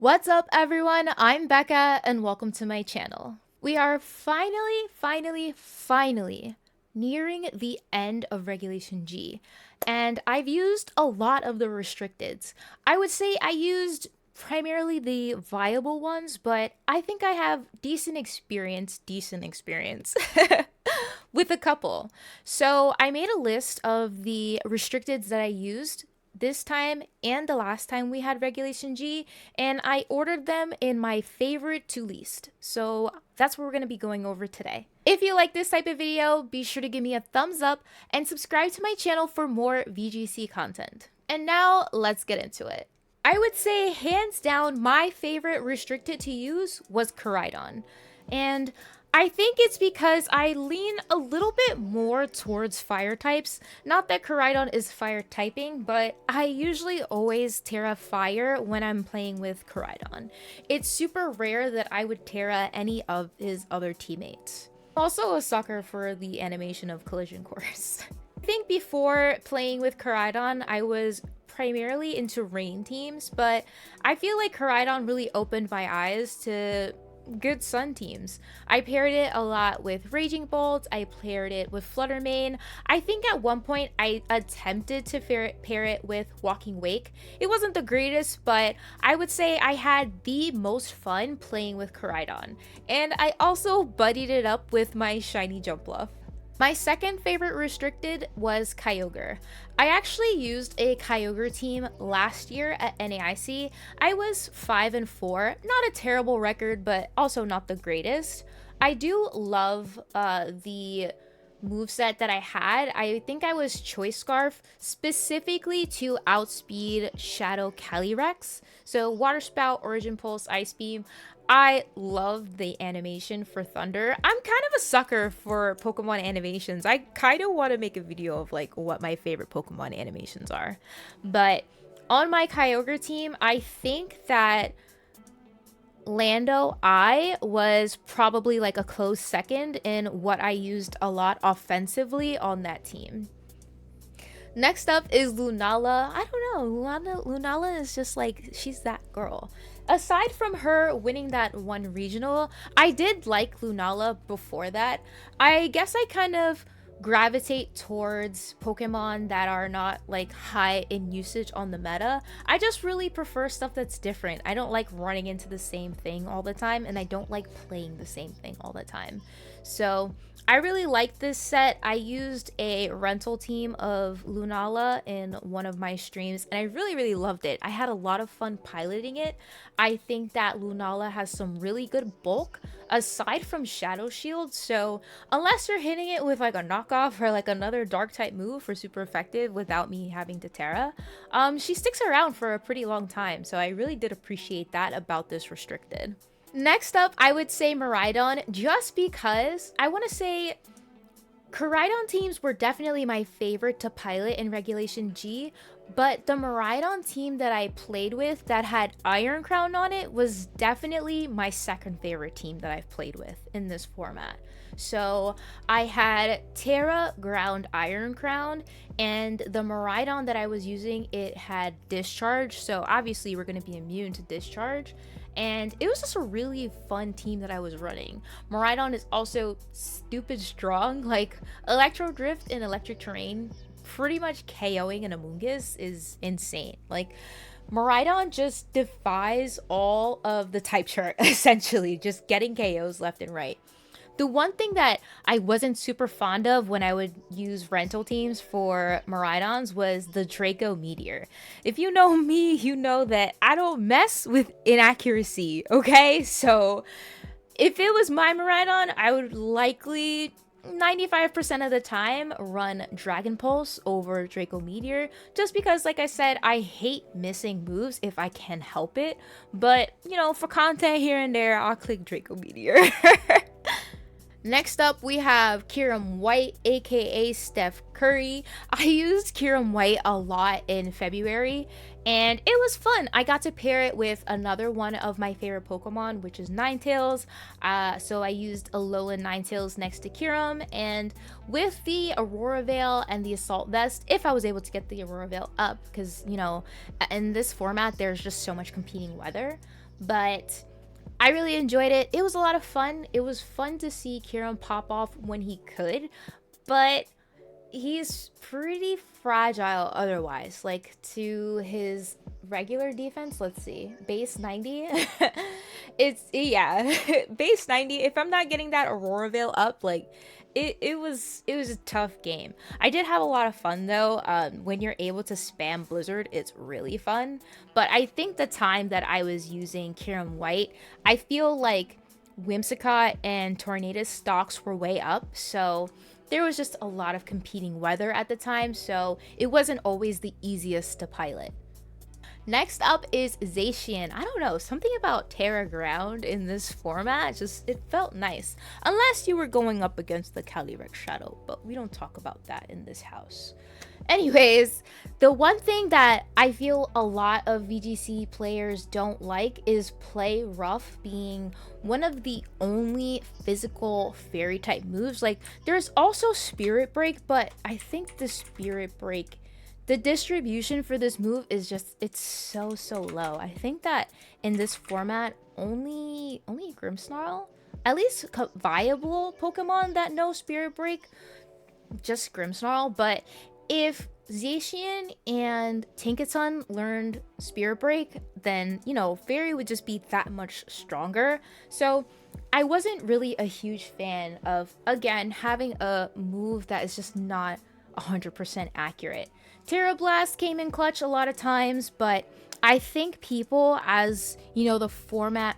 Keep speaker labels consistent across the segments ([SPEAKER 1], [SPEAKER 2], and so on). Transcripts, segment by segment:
[SPEAKER 1] What's up, everyone? I'm Becca, and welcome to my channel. We are finally nearing the end of Regulation G, and I've used a lot of the restricteds. I would say I used primarily the viable ones, but I think I have decent experience with a couple. So I made a list of the restricteds that I used this time and the last time we had Regulation G, and I ordered them in my favorite to least. So that's what we're going to be going over today. If you like this type of video, be sure to give me a thumbs up and subscribe to my channel for more VGC content. And now let's get into it. I would say hands down my favorite restricted to use was Koraidon. And I think it's because I lean a little bit more towards fire types. Not that Koraidon is fire typing, but I usually always Terra fire when I'm playing with Koraidon. It's super rare that I would Terra any of his other teammates. I'm also a sucker for the animation of collision course. I think before playing with Koraidon, I was primarily into rain teams, but I feel like Koraidon really opened my eyes to good sun teams. I paired it a lot with Raging Bolt. I paired it with Fluttermane. I think at one point I attempted to pair it with Walking Wake. It wasn't the greatest, but I would say I had the most fun playing with Koraidon. And I also buddied it up with my shiny Jumpluff. My second favorite restricted was Kyogre. I actually used a Kyogre team last year at NAIC. I was 5-4, not a terrible record, but also not the greatest. I do love the moveset that I had. I think I was Choice Scarf specifically to outspeed Shadow Calyrex. So Water Spout, Origin Pulse, Ice Beam. I love the animation for Thunder. I'm kind of a sucker for Pokemon animations. I kind of want to make a video of like what my favorite Pokemon animations are. But on my Kyogre team, I think that Lando I was probably like a close second in what I used a lot offensively on that team. Next up is Lunala. I don't know, Lunala is just like, she's that girl. Aside from her winning that one regional, I did like Lunala before that. I guess I kind of gravitate towards Pokemon that are not like high in usage on the meta. I just really prefer stuff that's different. I don't like running into the same thing all the time, and I don't like playing the same thing all the time. So I really liked this set. I used a rental team of Lunala in one of my streams, and I really loved it. I had a lot of fun piloting it. I think that Lunala has some really good bulk aside from Shadow Shield, so unless you're hitting it with like a knockoff or like another dark type move for super effective without me having to Terra, she sticks around for a pretty long time, so I really did appreciate that about this restricted. Next up, I would say Miraidon, just because I want to say Koraidon teams were definitely my favorite to pilot in Regulation G, but the Miraidon team that I played with that had Iron Crown on it was definitely my second favorite team that I've played with in this format. So I had Terra, Ground, Iron Crown, and the Miraidon that I was using, it had Discharge, so obviously we're going to be immune to Discharge. And it was just a really fun team that I was running. Miraidon is also stupid strong. Like, Electro Drift in electric terrain, pretty much KOing an Amoonguss is insane. Like, Miraidon just defies all of the type chart, essentially, just getting KOs left and right. The one thing that I wasn't super fond of when I would use rental teams for Miraidons was the Draco Meteor. If you know me, you know that I don't mess with inaccuracy, okay? So if it was my Miraidon, I would likely 95% of the time run Dragon Pulse over Draco Meteor, just because, like I said, I hate missing moves if I can help it. But, you know, for content here and there, I'll click Draco Meteor. Next up, we have Kyurem White, aka Steph Curry. I used Kyurem White a lot in February, and it was fun. I got to pair it with another one of my favorite Pokemon, which is Ninetales. So I used Alolan Ninetales next to Kyurem, and with the Aurora Veil and the Assault Vest, if I was able to get the Aurora Veil up, because, you know, in this format, there's just so much competing weather. But I really enjoyed it. It was a lot of fun. It was fun to see Kieran pop off when he could, but he's pretty fragile otherwise. Like to his regular defense, let's see, base 90. It's yeah, base 90. If I'm not getting that Aurora Veil up, like it was a tough game. I did have a lot of fun though. When you're able to spam Blizzard, it's really fun. But I think the time that I was using Kieran White, I feel like Whimsicott and Tornadus stocks were way up, so there was just a lot of competing weather at the time, so it wasn't always the easiest to pilot. Next up is Zacian. I don't know, something about Terra Ground in this format, just it felt nice. Unless you were going up against the Calyrex Shadow, but we don't talk about that in this house. Anyways, the one thing that I feel a lot of VGC players don't like is Play Rough being one of the only physical fairy type moves. Like, there's also Spirit Break, but I think the Spirit Break, the distribution for this move is just, it's so low. I think that in this format, only Grimmsnarl, at least viable Pokemon that know Spirit Break, just Grimmsnarl. But if Zacian and Tinkaton learned Spirit Break, then, you know, Fairy would just be that much stronger. So I wasn't really a huge fan of, again, having a move that is just not 100% accurate. Terra Blast came in clutch a lot of times, but I think people, as, you know, the format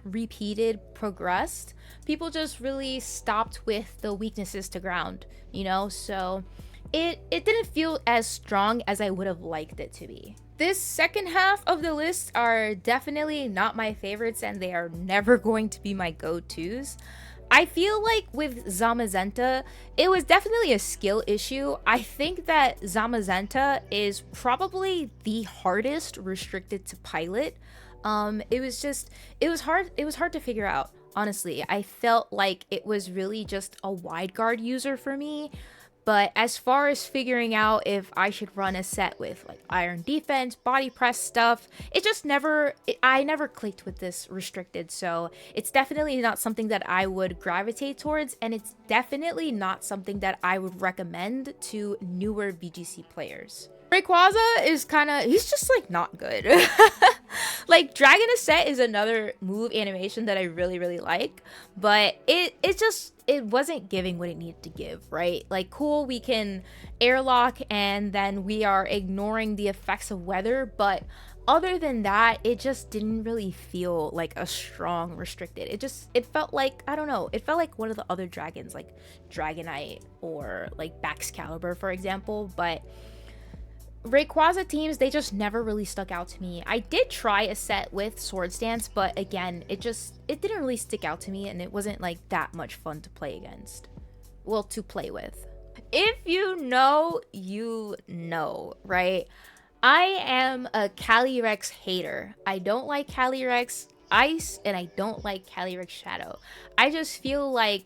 [SPEAKER 1] progressed, people just really stopped with the weaknesses to ground, you know? So it didn't feel as strong as I would have liked it to be. This second half of the list are definitely not my favorites, and they are never going to be my go-tos. I feel like with Zamazenta, it was definitely a skill issue. I think that Zamazenta is probably the hardest restricted to pilot. It was hard to figure out, honestly. I felt like it was really just a wide guard user for me. But as far as figuring out if I should run a set with like iron defense, body press stuff, I never clicked with this restricted. So it's definitely not something that I would gravitate towards. And it's definitely not something that I would recommend to newer VGC players. Rayquaza is he's just like not good. Like Dragon Ascent is another move animation that I really like, but it wasn't giving what it needed to give, right? Like, cool, we can airlock and then we are ignoring the effects of weather, but other than that, it just didn't really feel like a strong restricted. It felt like, I don't know, it felt like one of the other dragons, like Dragonite or like Baxcalibur, for example. But Rayquaza teams, they just never really stuck out to me. I did try a set with Swords Dance, but again, it didn't really stick out to me, and it wasn't like that much fun to play against. Well, to play with. If you know, you know, right? I am a Calyrex hater. I don't like Calyrex Ice, and I don't like Calyrex Shadow. I just feel like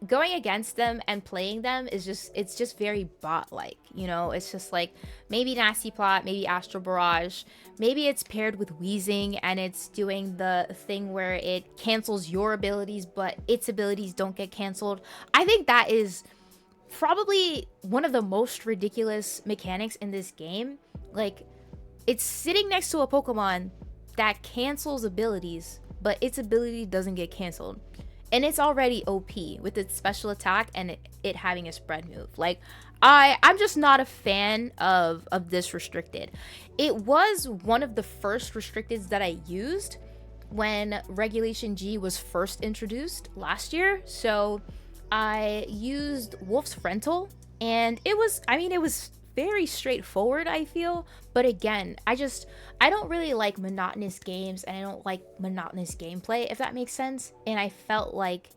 [SPEAKER 1] going against them and playing them is it's just very bot-like, you know? It's just like maybe Nasty Plot, maybe Astral Barrage, maybe it's paired with Wheezing and it's doing the thing where it cancels your abilities but its abilities don't get canceled. I think that is probably one of the most ridiculous mechanics in this game. Like, it's sitting next to a Pokemon that cancels abilities, but its ability doesn't get canceled. And it's already OP with its special attack and it having a spread move. Like, I'm just not a fan of this restricted. It was one of the first restricteds that I used when Regulation G was first introduced last year. So I used Wolf's Frental, and it was very straightforward, I feel. But again, I don't really like monotonous games, and I don't like monotonous gameplay, if that makes sense. And I felt like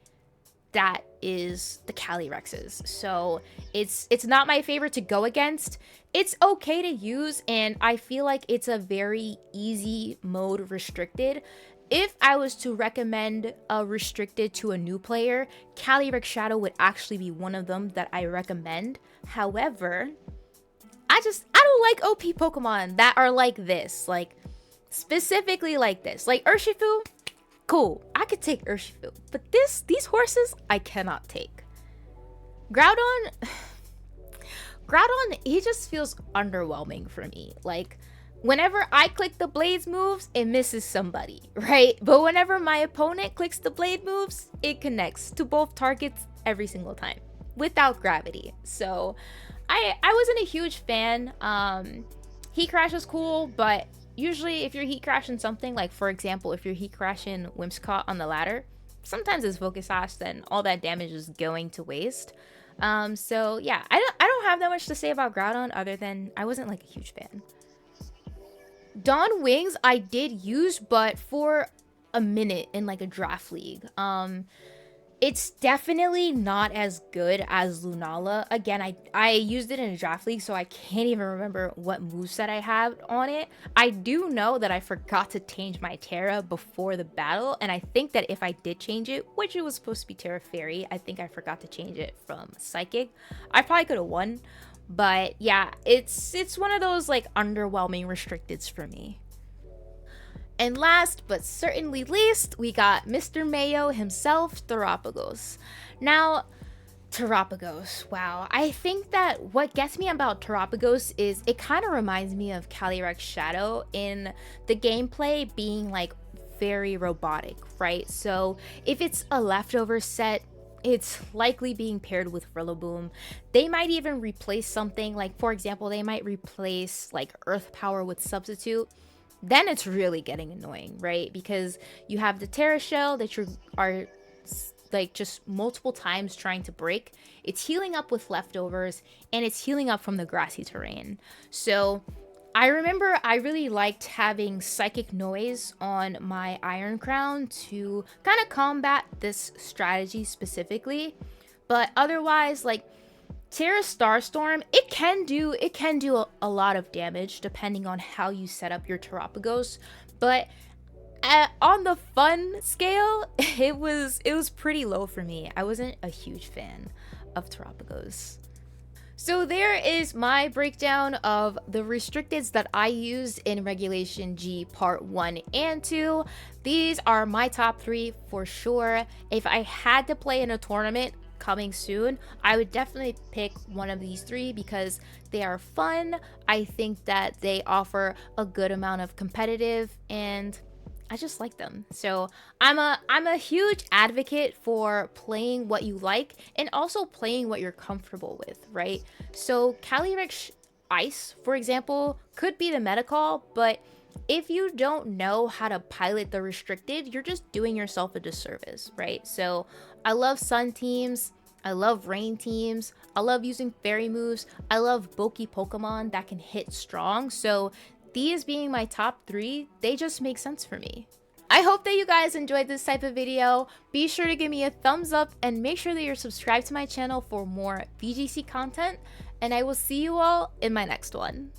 [SPEAKER 1] that is the Calyrex's. So it's not my favorite to go against. It's okay to use, and I feel like it's a very easy mode restricted. If I was to recommend a restricted to a new player, Calyrex Shadow would actually be one of them that I recommend. However, I don't like OP Pokemon that are like this, like specifically like this. Like Urshifu, cool. I could take Urshifu, but these horses I cannot take. Groudon, Groudon, he just feels underwhelming for me. Like, whenever I click the Blade's moves, it misses somebody, right? But whenever my opponent clicks the Blade moves, it connects to both targets every single time without gravity. So I wasn't a huge fan. Heat Crash was cool, but usually if you're Heat Crashing something, like for example, if you're Heat Crashing Whimsicott on the ladder, sometimes it's Focus Sash, then all that damage is going to waste. So yeah, I don't have that much to say about Groudon other than I wasn't like a huge fan. Dawn Wings I did use, but for a minute in like a draft league. It's definitely not as good as Lunala. Again, I used it in a draft league, so I can't even remember what moveset I had on it. I do know that I forgot to change my Terra before the battle, and I think that if I did change it, which it was supposed to be Terra Fairy, I think I forgot to change it from Psychic. I probably could have won, but yeah, it's one of those like underwhelming restricteds for me. And last but certainly least, we got Mr. Mayo himself, Terapagos. Now, Terapagos, wow. I think that what gets me about Terapagos is it kind of reminds me of Calyrex Shadow in the gameplay being like very robotic, right? So if it's a leftover set, it's likely being paired with Rillaboom. They might even replace something, like for example, they might replace like Earth Power with Substitute. Then it's really getting annoying, right? Because you have the Terra Shell that you are like just multiple times trying to break. It's healing up with leftovers, and it's healing up from the grassy terrain. So I remember I really liked having Psychic Noise on my Iron Crown to kind of combat this strategy specifically. But otherwise, like Terra Starstorm, it can do a lot of damage depending on how you set up your Terapagos, but on the fun scale, it was pretty low for me. I wasn't a huge fan of Terapagos. So there is my breakdown of the restricteds that I used in Regulation G Part 1 and 2. These are my top 3 for sure. If I had to play in a tournament coming soon, I would definitely pick one of these 3 because they are fun. I think that they offer a good amount of competitive, and I just like them. So I'm a huge advocate for playing what you like and also playing what you're comfortable with, right? So Calyrex Ice, for example, could be the meta call, but if you don't know how to pilot the restricted, you're just doing yourself a disservice, right? So I love Sun teams, I love Rain teams, I love using fairy moves, I love bulky Pokemon that can hit strong. So these being my top 3, they just make sense for me. I hope that you guys enjoyed this type of video. Be sure to give me a thumbs up and make sure that you're subscribed to my channel for more VGC content. And I will see you all in my next one.